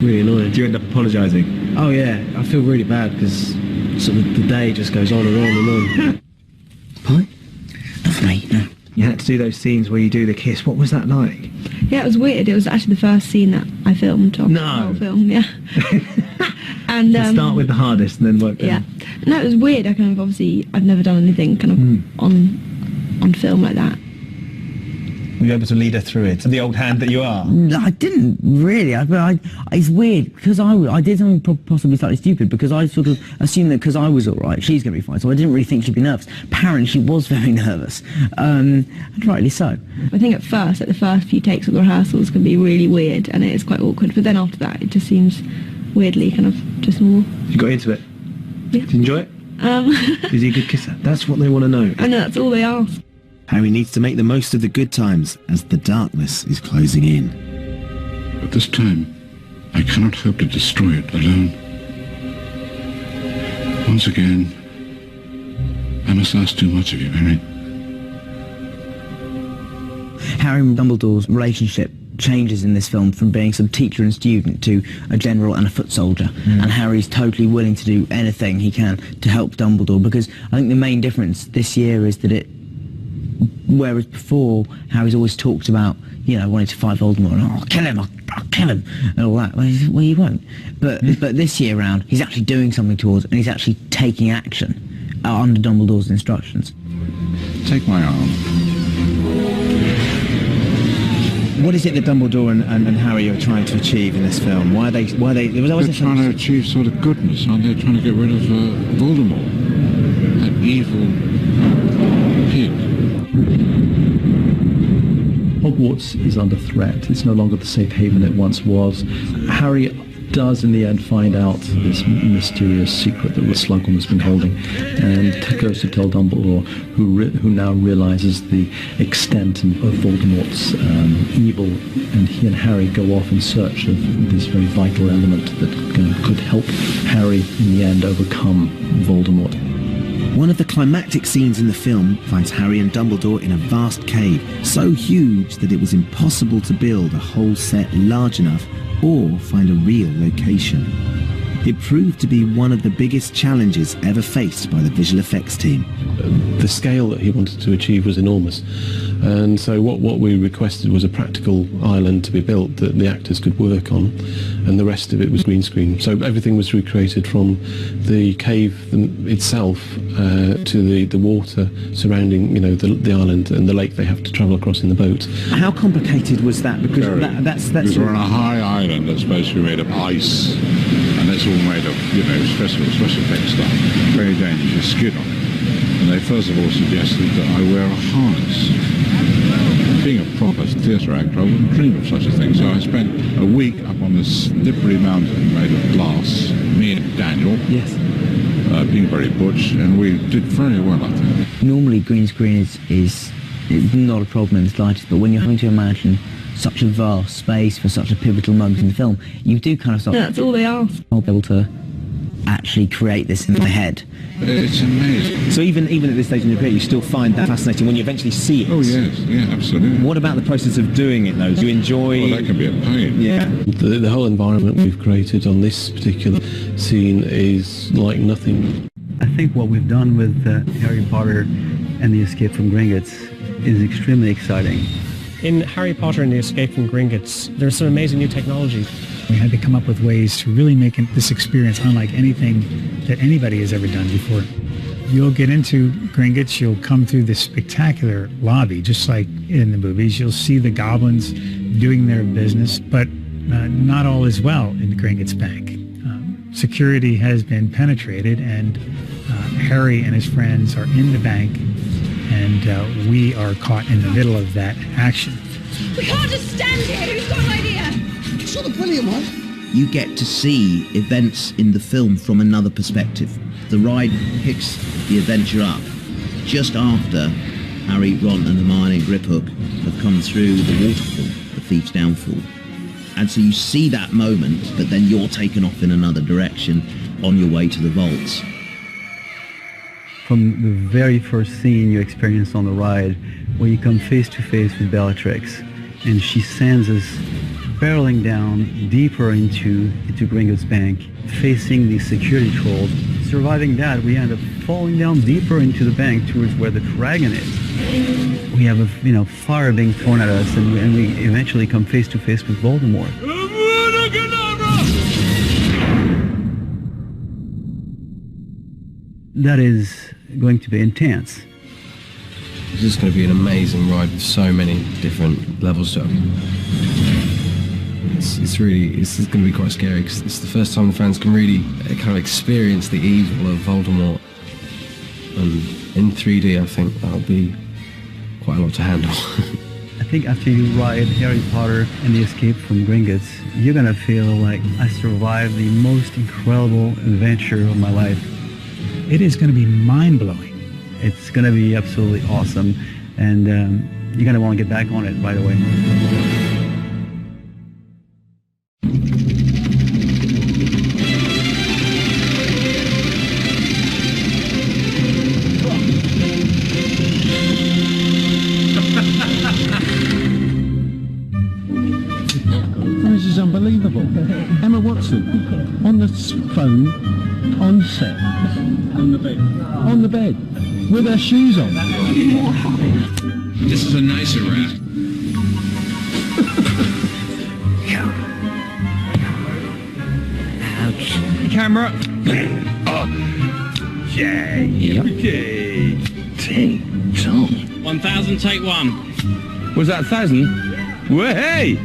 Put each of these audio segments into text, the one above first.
Really annoying. Do you end up apologising? Oh yeah, I feel really bad because sort of the day just goes on and on and on. Pie? Lovely, no. You had to do those scenes where you do the kiss. What was that like? Yeah, it was weird. It was actually the first scene that I filmed of the whole film, yeah. And So start with the hardest and then work down. Yeah. No, it was weird. I kind of I've never done anything kind of on film like that. Were you able to lead her through it? The old hand that you are? I didn't really. It's weird because I did something possibly slightly stupid because I sort of assumed that because I was all right, she's going to be fine. So I didn't really think she'd be nervous. Apparently, she was very nervous, and rightly so. I think at first, the first few takes of the rehearsals can be really weird, and it is quite awkward. But then after that, it just seems weirdly kind of just more. You got into it? Yeah. Did you enjoy it? Is he a good kisser? That's what they want to know. I know, that's all they ask. Harry needs to make the most of the good times as the darkness is closing in. But this time, I cannot hope to destroy it alone. Once again, I must ask too much of you, Harry. Harry and Dumbledore's relationship changes in this film from being some teacher and student to a general and a foot soldier. And Harry's totally willing to do anything he can to help Dumbledore, because I think the main difference this year is that whereas before Harry's always talked about, wanting to fight Voldemort and I'll kill him and all that. Well, you won't. But this year round, he's actually doing something towards it, and he's actually taking action under Dumbledore's instructions. Take my arm. What is it that Dumbledore and Harry are trying to achieve in this film? Why are they? They're trying to achieve sort of goodness, aren't they? Trying to get rid of Voldemort, that evil pig. Hogwarts is under threat. It's no longer the safe haven it once was. Harry does in the end find out this mysterious secret that Slughorn has been holding, and goes to tell Dumbledore, who now realizes the extent of Voldemort's evil, and he and Harry go off in search of this very vital element that could help Harry in the end overcome Voldemort. One of the climactic scenes in the film finds Harry and Dumbledore in a vast cave, so huge that it was impossible to build a whole set large enough or find a real location. It proved to be one of the biggest challenges ever faced by the visual effects team. The scale that he wanted to achieve was enormous, and so what we requested was a practical island to be built that the actors could work on, and the rest of it was green screen. So everything was recreated from the cave itself to the water surrounding the island and the lake they have to travel across in the boat. How complicated was that? Because Because we're on a high island that's supposed to be made of ice, and it's all made of special effects stuff. Very dangerous, skid on it. And they first of all suggested that I wear a harness. Being a proper theatre actor, I wouldn't dream of such a thing. So I spent a week up on this slippery mountain made of glass, me and Daniel. Yes. Being very butch, and we did very well, I think. Normally green screen is not a problem in the slightest, but when you're having to imagine such a vast space for such a pivotal moment in the film, you do kind of start... That's all they ask. I'll be able to actually create this in my head. It's amazing. So even at this stage in your career, you still find that fascinating when you eventually see it? Oh, yes. Yeah, absolutely. What about the process of doing it, though? Do you enjoy... Well, that can be a pain. Yeah. The whole environment we've created on this particular scene is like nothing. I think what we've done with Harry Potter and the Escape from Gringotts is extremely exciting. In Harry Potter and the Escape from Gringotts, there's some amazing new technology. We had to come up with ways to really make this experience unlike anything that anybody has ever done before. You'll get into Gringotts, you'll come through this spectacular lobby, just like in the movies. You'll see the goblins doing their business, but not all is well in Gringotts Bank. Security has been penetrated, and Harry and his friends are in the bank, and we are caught in the middle of that action. We can't just stand here. Who's got an idea? It's not a brilliant one. You get to see events in the film from another perspective. The ride picks the adventure up just after Harry, Ron and Hermione and Griphook have come through the waterfall, the Thief's Downfall. And so you see that moment, but then you're taken off in another direction on your way to the vaults. From the very first scene you experience on the ride, where you come face to face with Bellatrix, and she sends us barreling down deeper into Gringotts Bank, facing the security trolls. Surviving that, we end up falling down deeper into the bank towards where the dragon is. We have a fire being thrown at us, and we eventually come face to face with Voldemort. That is going to be intense. This is going to be an amazing ride with so many different levels to it. It's going to be quite scary because it's the first time the fans can really kind of experience the evil of Voldemort. And in 3D, I think that'll be quite a lot to handle. I think after you ride Harry Potter and the Escape from Gringotts, you're going to feel like I survived the most incredible adventure of my life. It is going to be mind-blowing. It's going to be absolutely awesome, and you're going to want to get back on it right away. This is unbelievable. Emma Watson on the phone. On set. On the bed. On the bed. With her shoes on. This is a nicer rat. Ouch. Camera. Ting tong. 1,000, take one. Was that 1,000? Well, hey!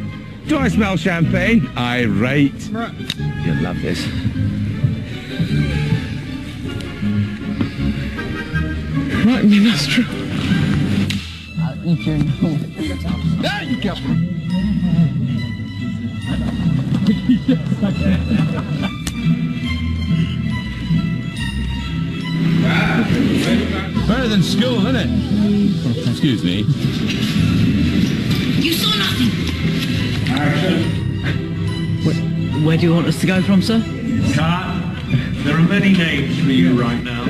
Do I smell champagne? Irate. You'll love this. Right in my nostril. I'll eat your nose. There you go. Better than school, isn't it? Excuse me. You saw nothing. Where do you want us to go from, sir? Cut. There are many names for you right now.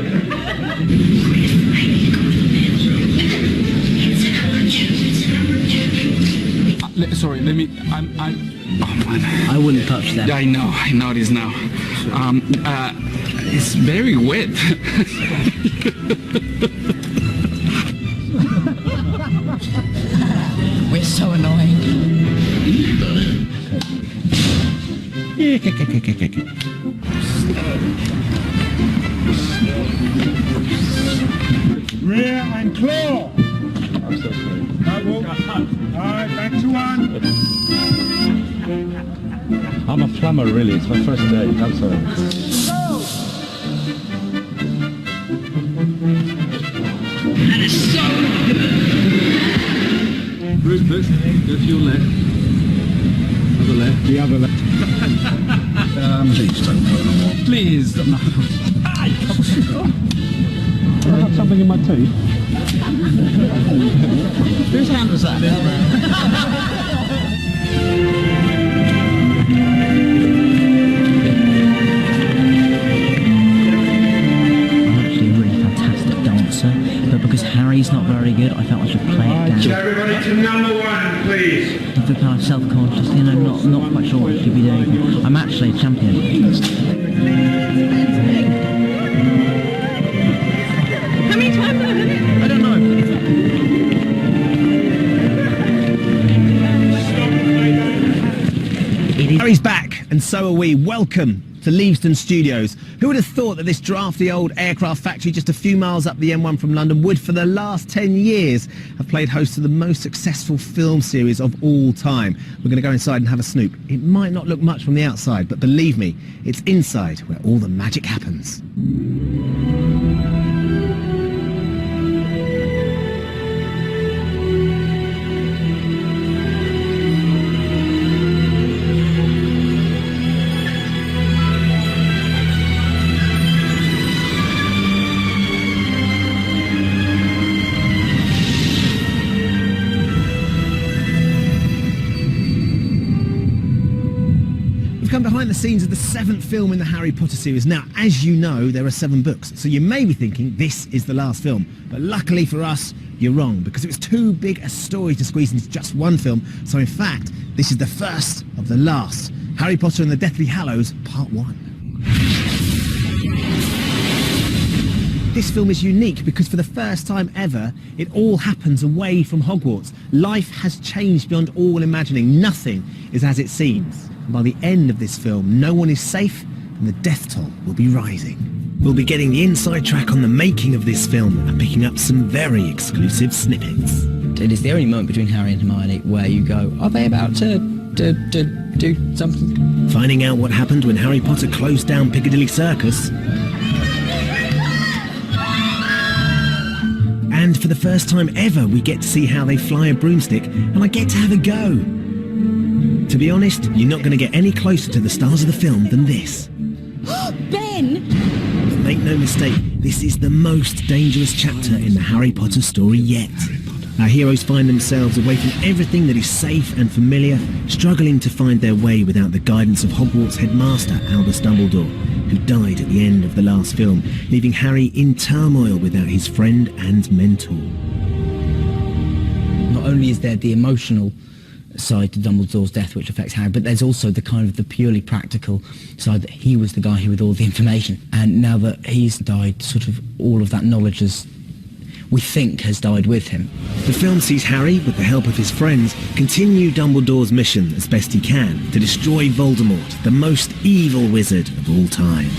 Sorry, let me. Oh man. I wouldn't touch that. I know it is now. It's very wet. We're so annoying. Rear and claw. I'm so sorry. Alright, back to one. I'm a plumber, really. It's my first day. I'm sorry. That is so good. Rupert, go to your left. Other left. The other left. Please don't put them on. Please don't. I got something in my teeth. Whose hand was that? But because Harry's not very good, I felt I should play it down. Everybody to number one, please. I feel kind of self-conscious, not quite sure what I should be doing. I'm actually a champion. How many times have I done it? I don't know. Harry's back, and so are we. Welcome to Leavesden Studios. Who would have thought that this drafty old aircraft factory just a few miles up the M1 from London would, for the last 10 years, have played host to the most successful film series of all time? We're going to go inside and have a snoop. It might not look much from the outside, but believe me, it's inside where all the magic happens. behind the scenes of the 7th film in the Harry Potter series. Now, as you know, there are 7 books, so you may be thinking this is the last film. But luckily for us, you're wrong, because it was too big a story to squeeze into just one film. So in fact, this is the first of the last. Harry Potter and the Deathly Hallows, Part 1. This film is unique because for the first time ever, it all happens away from Hogwarts. Life has changed beyond all imagining. Nothing is as it seems. And by the end of this film, no one is safe and the death toll will be rising. We'll be getting the inside track on the making of this film and picking up some very exclusive snippets. It is the only moment between Harry and Hermione where you go, are they about to do something? Finding out what happened when Harry Potter closed down Piccadilly Circus. And for the first time ever, we get to see how they fly a broomstick, and I get to have a go. To be honest, you're not going to get any closer to the stars of the film than this. Ben! But make no mistake, this is the most dangerous chapter in the Harry Potter story yet. Our heroes find themselves away from everything that is safe and familiar, struggling to find their way without the guidance of Hogwarts headmaster Albus Dumbledore, who died at the end of the last film, leaving Harry in turmoil without his friend and mentor. Not only is there the emotional side to Dumbledore's death which affects Harry, but there's also the kind of the purely practical side that he was the guy who with all the information, and now that he's died, sort of all of that knowledge we think has died with him. The film sees Harry, with the help of his friends, continue Dumbledore's mission as best he can to destroy Voldemort, the most evil wizard of all time.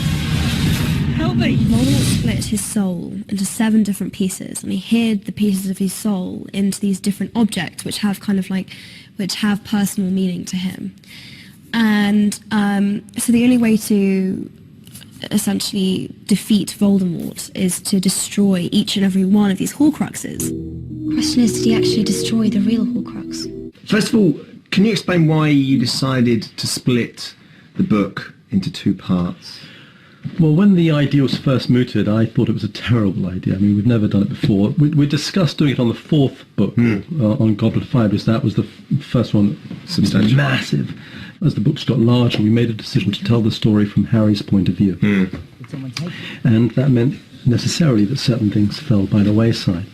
Help me! Voldemort split his soul into 7 different pieces, and he hid the pieces of his soul into these different objects which have personal meaning to him. And so the only way to essentially defeat Voldemort is to destroy each and every one of these Horcruxes. Question is, did he actually destroy the real Horcrux? First of all, can you explain why you decided to split the book into 2 parts? Well, when the idea was first mooted, I thought it was a terrible idea. I mean, we'd never done it before. We discussed doing it on the 4th book, on Goblet of Fire, because that was the first one. Substantial. Massive. As the books got larger, we made a decision to tell the story from Harry's point of view. And that meant necessarily that certain things fell by the wayside.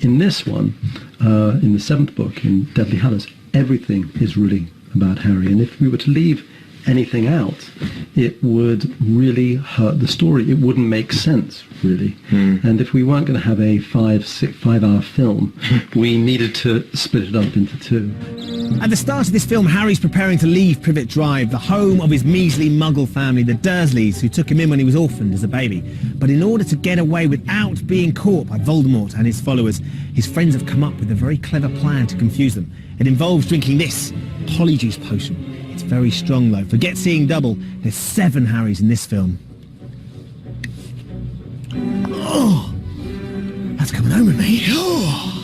In this one, in the 7th book, in Deathly Hallows, everything is really about Harry. And if we were to leave anything out, it would really hurt the story. It wouldn't make sense, really. And if we weren't going to have a 5-hour film, we needed to split it up into 2. At the start of this film, Harry's preparing to leave Privet Drive, the home of his measly Muggle family, the Dursleys, who took him in when he was orphaned as a baby. But in order to get away without being caught by Voldemort and his followers, his friends have come up with a very clever plan to confuse them. It involves drinking this Polyjuice potion. It's very strong, though. Forget seeing double. There's 7 Harrys in this film. Oh, that's coming home with me. Oh.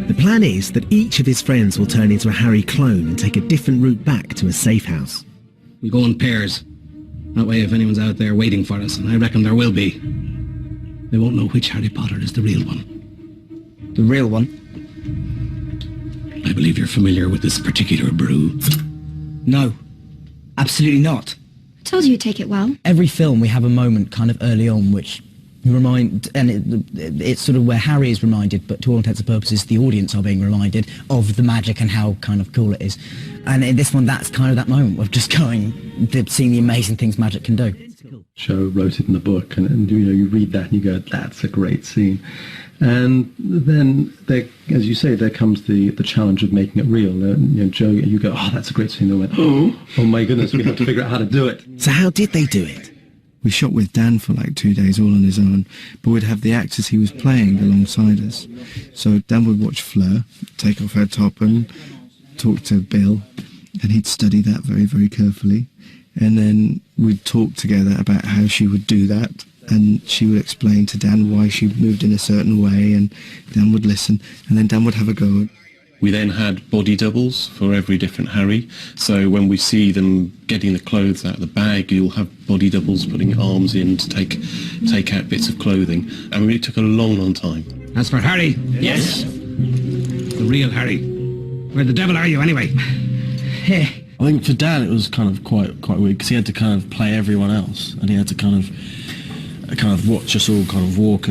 The plan is that each of his friends will turn into a Harry clone and take a different route back to a safe house. We go in pairs. That way, if anyone's out there waiting for us, and I reckon there will be, they won't know which Harry Potter is the real one. The real one? I believe you're familiar with this particular brew. No, absolutely not. I told you you'd take it well. Every film we have a moment kind of early on which it's sort of where Harry is reminded, but to all intents and purposes the audience are being reminded of the magic and how kind of cool it is. And in this one, that's kind of that moment of just seeing the amazing things magic can do. Joe wrote it in the book, and you read that and you go, that's a great scene. And then, as you say, there comes the challenge of making it real. Joe, you go, oh, that's a great scene. They went, oh my goodness, we have to figure out how to do it. So how did they do it? We shot with Dan for like 2 days all on his own, but we'd have the actors he was playing alongside us. So Dan would watch Fleur take off her top and talk to Bill, and he'd study that very, very carefully. And then we'd talk together about how she would do that, and she would explain to Dan why she moved in a certain way, and Dan would listen, and then Dan would have a go. We then had body doubles for every different Harry, so when we see them getting the clothes out of the bag, you'll have body doubles putting arms in to take out bits of clothing, and it really took a long, long time. As for Harry? Yes. The real Harry. Where the devil are you, anyway? Here, I think for Dan it was kind of quite weird because he had to kind of play everyone else, and he had to kind of watch us all kind of walk and